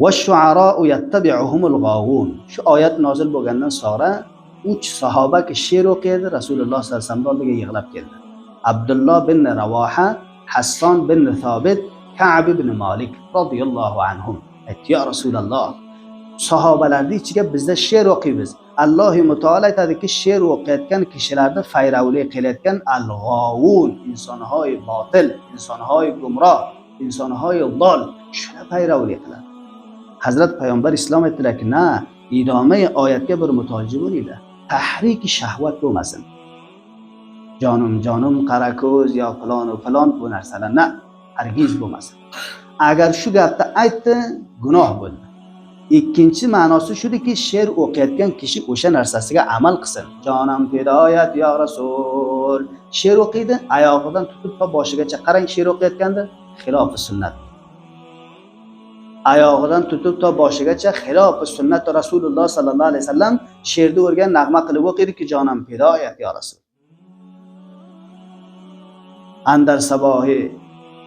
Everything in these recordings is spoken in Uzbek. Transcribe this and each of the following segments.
va shu'ara'u yattabi'uhumul g'awun. Shu oyat nozil bo'lgandan so'ra 3 sahoba ki she'r o'qiydi, Rasululloh sollallohu alayhi vasallam oldiga yig'lab keldi. Abdulloh bin Ravoha, Hasson bin Thobit, Ka'b ibn Malik radhiyallohu anhum. Aytdi: "Ya Rasululloh, sahobalarning ichiga bizda she'r o'qiymiz. Alloh taolo aytadiki, she'r o'qiyotgan kishilarni fayravlik qilayotgan al-g'ovun, insonhoy botil, insonhoy gumroh, insonhoy dol, shuna fayravlik qiladi." Hazrat payg'ambar islom aytdilarki, "Na, idomai oyatga bir mutoji bo'linglar. Tahriki shahvat bo'lmasin. Jonim qara ko'z yo falon bu narsalar na, hargiz bo'lmasin." Agar shu gapni aytdi, gunoh bo'ldi. Ikkinchi ma'nosi shudiki, she'r o'qiyotgan kishi o'sha narsasiga amal qilsin. Jonim fidoyat yo Rasul. She'r o'qiydi, oyog'idan tutib to boshigacha qarang, she'r o'qiyotganda xilofi sunnat. Oyog'idan tutib to boshigacha xilofi sunnat Rasululloh sallallohu alayhi vasallam she'rni o'rgan nag'ma qilib o'qiydi-ki, jonim fidoyat yo Rasul. Andar sabohi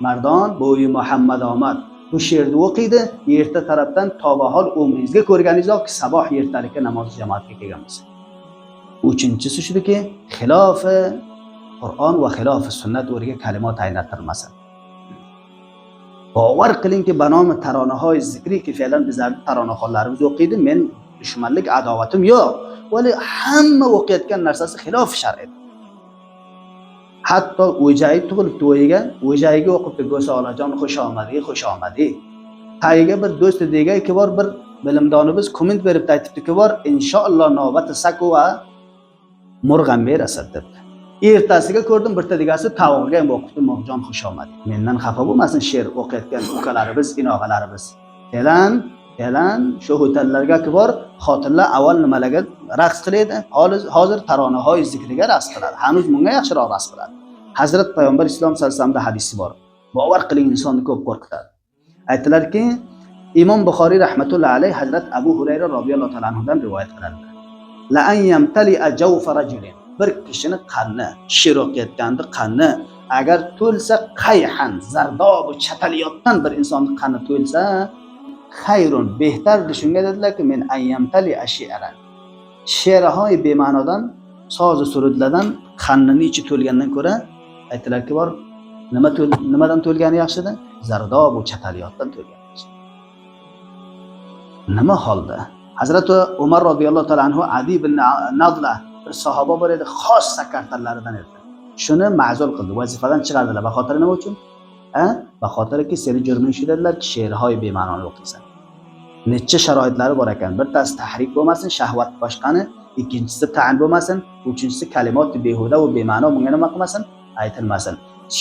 mardon bo'yi Muhammad omad. Bu she'rni o'qiydi, erta tarafdan tobahol umringizga ko'rganingizdek saboh ertalikka namoz jamoatga kelganmiz. Uchinchisi shudiki, xilofi Qur'on va xilofi sunnat o'rniga kalimat aylantirmasin. Bavar qilingki, banomi taronahoy zikri ki fe'lan bizlarning taronaxonlarimiz o'qiydi, men dushmanlik adovatim yo'q. Vali hamma o'qiyotgan narsasi xilof shar'iy. Hatto o'jayi tug'ilib to'yiga, o'jayiga o'qibdi Go'solajon xush omadi. Tayiga bir do'sti degayki bor, bir bilimdonimiz komment berib aytibdi-ki bor, inshaalloh navbati saku va murg'am berasad debdi. Ertasiga ko'rdim birta degasi tavuqga ham o'qibdi Mo'g'jon xush omadi. Mendan xafa bo'lmasin she'r o'qiyotgan ukalarimiz, inog'alarimiz. Elan shu hotellarga bor, xotinlar avval nimalarga raqs qilaydi, hozir taronahoy zikriga raqs qiladi. Hanuz bunga yaxshiroq raqs qiladi. Hazrat payg'ambar islom sallallohu alayhi vasallamda hadisi bor. Bavar qiling, insonni ko'p qo'rqitadi. Aytdilarki, Imom Buxoriy rahmatullohi alayhi Hazrat Abu Hurayra radhiyallohu ta'ala anhudan rivoyat qiladi. La an yamtali ajawfa rajulin. Bir kishini qanni, she'r o'qiyotganda qanni agar to'lsa qayhan, zardob chataliyotdan bir insonni qanni to'lsa, xayrun behtardir. Shunga dedilarki, men ayyamtali ashi'aran. She'rhoy bema'nodan, so'zi surudlardan qannini ichi to'lgandan ko'ra aytdilarki bor, nimadan to'lgani yaxshidir? Zardob va chataliyotdan to'lgani yaxshi. Nima holda? Hazrat Umar radhiyallohu ta'ala anhu Adi ibn Nadla bir sahoba bor edi, xos sakartalaridan edi. Shuni ma'zur qildi, vazifadan chiqardilar. Va xotiri nima uchun? Vahotirki seni jurming shu dedilar ki, she'rhoy bema'noni o'qiysan. Necha sharoitlari bor ekan. Bittasi tahrik bo'lmasin, shahvat boshqani, ikkinchisi ta'an bo'lmasin, uchinchisi kalimat behuda va bema'no bunga nima qilmasin, aytilmasin.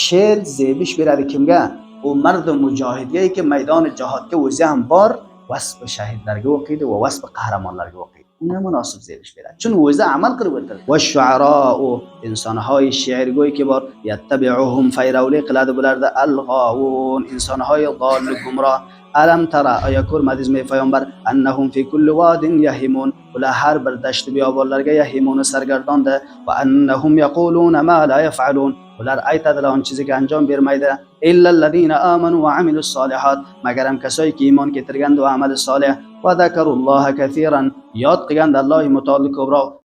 She'r zebish beradi kimga? U mard mujohidga ki maydoni jihodga o'zi ham bor, vasf shahidlarga o'qiydi va vasf qahramonlarga o'qiydi. Unga munosib zebish beradi. Chunki o'zi amal qilib o'tadi. Va shu'ara'u insonhoy she'r go'yki bor, yattabi'uhum fayravli qiladi bularda al-g'awun, insonhoy dol gumroh. Alam tara aya ko'rmadingizmi payg'ambar, annahum fi kulli wadin yahimun. Ular har bir dasht biyobonlarga yahimuni sargardonda va annahum yaquluna ma la yaf'alun. Ular aytadilar unchiziga anjom bermaydi. Illallazina amanu va amilus solihat. Magaram kasoyki iymon keltirganda va amali solih va zakarulloha kaseeran. Yod qilganda Alloh mutolli ko'proq